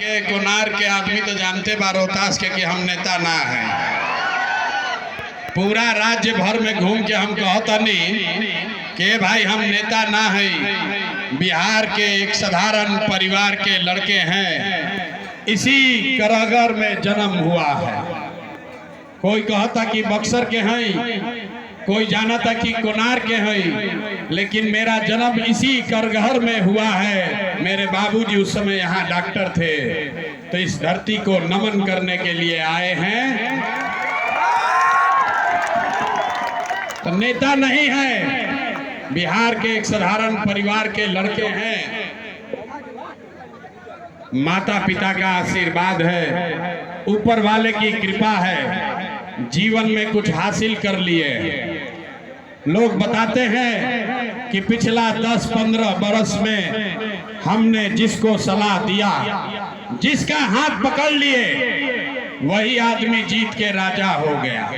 के कोनार के आदमी तो जानते बा रोहतास के कि हम नेता ना है। पूरा राज्य भर में घूम के हम कहतनी कि भाई हम नेता ना है, बिहार के एक साधारण परिवार के लड़के हैं, इसी करहगर में जन्म हुआ है। कोई कहता कि बक्सर के हैं, कोई जाना था कि कोनार के हैं, लेकिन मेरा जन्म इसी करगहर में हुआ है। मेरे बाबूजी उस समय यहाँ डॉक्टर थे, तो इस धरती को नमन करने के लिए आए हैं। तो नेता नहीं है, बिहार के एक साधारण परिवार के लड़के हैं। माता पिता का आशीर्वाद है, ऊपर वाले की कृपा है, जीवन में कुछ हासिल कर लिए। लोग बताते हैं कि पिछला 10-15 बरस में हमने जिसको सलाह दिया, जिसका हाथ पकड़ लिए, वही आदमी जीत के राजा हो गया।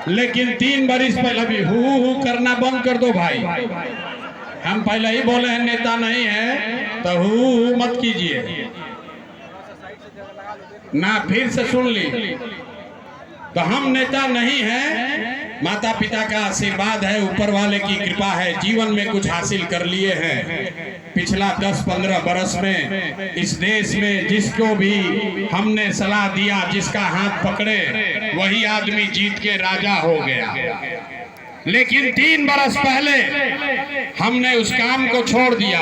लेकिन 3 बरिस पहले भी हु करना बंद कर दो भाई। हम पहले ही बोले हैं नेता नहीं है, तो हु मत कीजिए ना, फिर से सुन ली। तो हम नेता नहीं हैं, माता पिता का आशीर्वाद है, ऊपर वाले की कृपा है, जीवन में कुछ हासिल कर लिए हैं। पिछला 10-15 बरस में इस देश में जिसको भी हमने सलाह दिया, जिसका हाथ पकड़े, वही आदमी जीत के राजा हो गया। लेकिन 3 बरस पहले हमने उस काम को छोड़ दिया।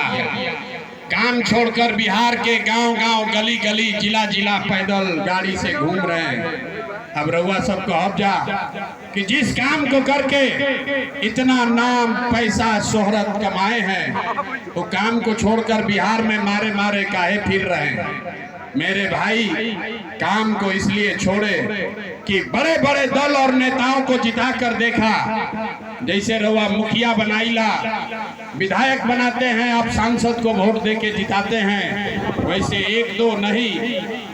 काम छोड़कर बिहार के गांव-गांव, गली-गली, जिला-जिला पैदल गाड़ी से घूम रहे हैं। अब रउआ सब कहब जा कि जिस काम को करके इतना नाम, पैसा, शोहरत कमाए हैं, वो काम को छोड़कर बिहार में मारे मारे काहे फिर रहे हैं। मेरे भाई, काम को इसलिए छोड़े कि बड़े बड़े दल और नेताओं को जिता कर देखा। जैसे रउआ मुखिया बनाईला, विधायक बनाते हैं, आप सांसद को वोट देके जिताते हैं, वैसे 1-2 नहीं,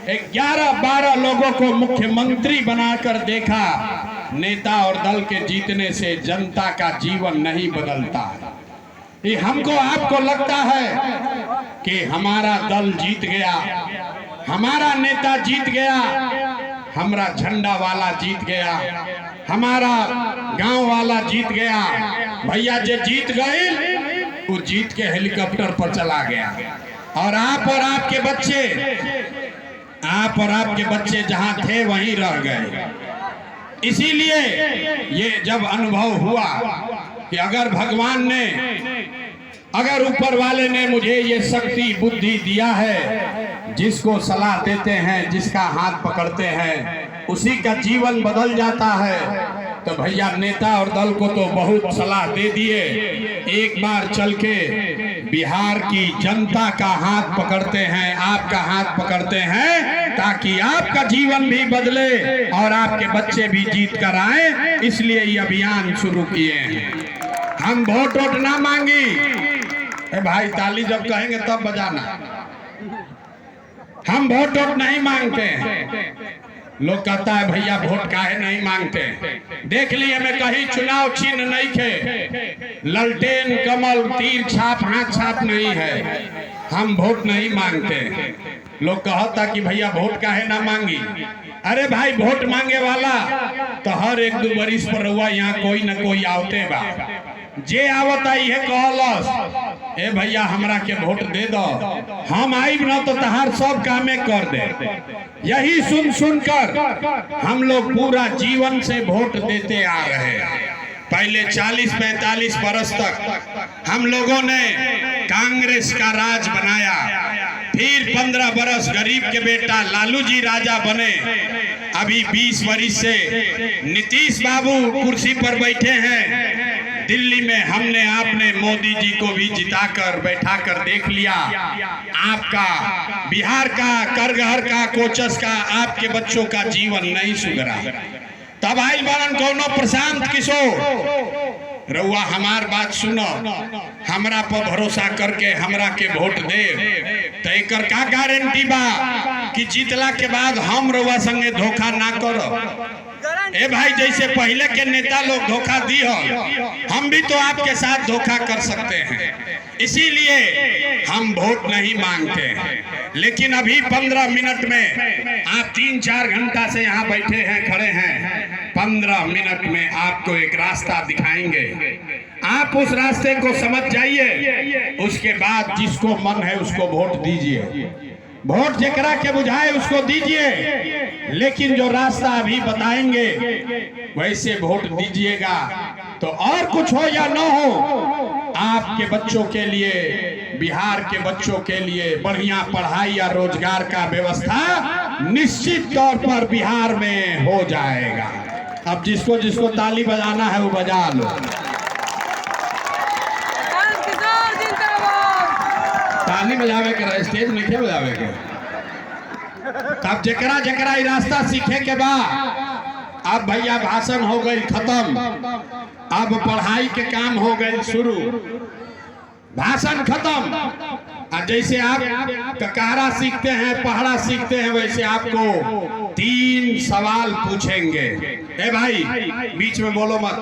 11-12 लोगों को मुख्यमंत्री बनाकर देखा। नेता और दल के जीतने से जनता का जीवन नहीं बदलता। ये हमको आपको लगता है कि हमारा दल जीत गया, हमारा नेता जीत गया, हमारा झंडा वाला जीत गया, हमारा गांव वाला जीत गया। भैया जो जीत गए, वो जीत के हेलीकॉप्टर पर चला गया। और आप और आपके बच्चे जहां थे वहीं रह गए। इसीलिए ये जब अनुभव हुआ कि अगर भगवान ने, अगर ऊपर वाले ने मुझे ये शक्ति बुद्धि दिया है, जिसको सलाह देते हैं, जिसका हाथ पकड़ते हैं, उसी का जीवन बदल जाता है। तो भैया नेता और दल को तो बहुत सलाह दे दिए, एक बार चल के बिहार की जनता का हाथ पकड़ते हैं, आपका हाथ पकड़ते हैं, ताकि आपका जीवन भी बदले और आपके बच्चे भी जीत कर आए। इसलिए ये अभियान शुरू किए हैं। हम वोट ना मांगी। भाई ताली जब कहेंगे तब बजाना। हम वोट नहीं मांगते हैं। लोग कहता है भैया वोट काहे नहीं मांगते। देख लिए मैं कहीं चुनाव चिन्ह नहीं थे, ललटेन, कमल, तीर छाप, हाथ छाप नहीं है। हम वोट नहीं मांगते। लोग कहता कि भैया वोट काहे ना मांगी। अरे भाई, वोट मांगे वाला तो हर 1-2 बरिस पर रउआ यहाँ कोई न कोई आवते बा। जे आवता ये कहलस, ए भैया हमरा के वोट दे दो, हम आइब न तो तहार सब कामे कर दे। यही सुन कर हम लोग पूरा जीवन से वोट देते आ रहे हैं। पहले 40-45 बरस तक हम लोगों ने कांग्रेस का राज बनाया, फिर 15 बरस गरीब के बेटा लालू जी राजा बने। अभी 20 बरिस से नीतीश बाबू कुर्सी पर बैठे हैं। दिल्ली में हमने आपने मोदी जी को भी जिताकर बैठा कर देख लिया। आपका बिहार का, करगहर का, कोचस का, आपके बच्चों का जीवन नहीं सुधरा। तब आइल बारन कौनो प्रशांत किशोर, रउआ हमार बात सुनो, हमरा पर भरोसा करके हमरा के वोट दे, तो एकर का गारंटी बा कि जीतला के बाद हम रउआ संगे धोखा ना करो। ए भाई, जैसे पहले के नेता लोग धोखा दी हो, हम भी तो आपके साथ धोखा कर सकते हैं। इसीलिए हम वोट नहीं मांगते हैं। लेकिन अभी 15 मिनट में आप 3-4 घंटा से यहाँ बैठे हैं, खड़े हैं। 15 मिनट में आपको एक रास्ता दिखाएंगे, आप उस रास्ते को समझ जाइए। उसके बाद जिसको मन है उसको वोट दीजिए, वोट जेकरा के बुझाए उसको दीजिए। लेकिन जो रास्ता अभी बताएंगे वैसे वोट दीजिएगा। तो और कुछ हो या न हो, आपके बच्चों के लिए, बिहार के बच्चों के लिए बढ़िया पढ़ाई या रोजगार का व्यवस्था निश्चित तौर पर बिहार में हो जाएगा। अब जिसको जिसको ताली बजाना है वो बजा लो। ताली बजावे के, स्टेज में क्या बजावे के। तब जकरा जकरा रास्ता सीखे के बाद, अब भैया भाषण हो गई खत्म, अब पढ़ाई के काम हो गए शुरू। भाषण खत्म। और जैसे आप ककारा सीखते हैं, पहाड़ा सीखते हैं, वैसे आपको 3 सवाल पूछेंगे। ए भाई, बीच में बोलो मत।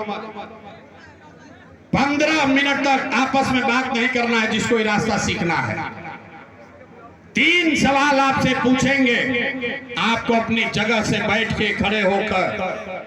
15 मिनट तक आपस में बात नहीं करना है जिसको ये रास्ता सीखना है। 3 सवाल आपसे पूछेंगे, आपको अपनी जगह से बैठ के खड़े होकर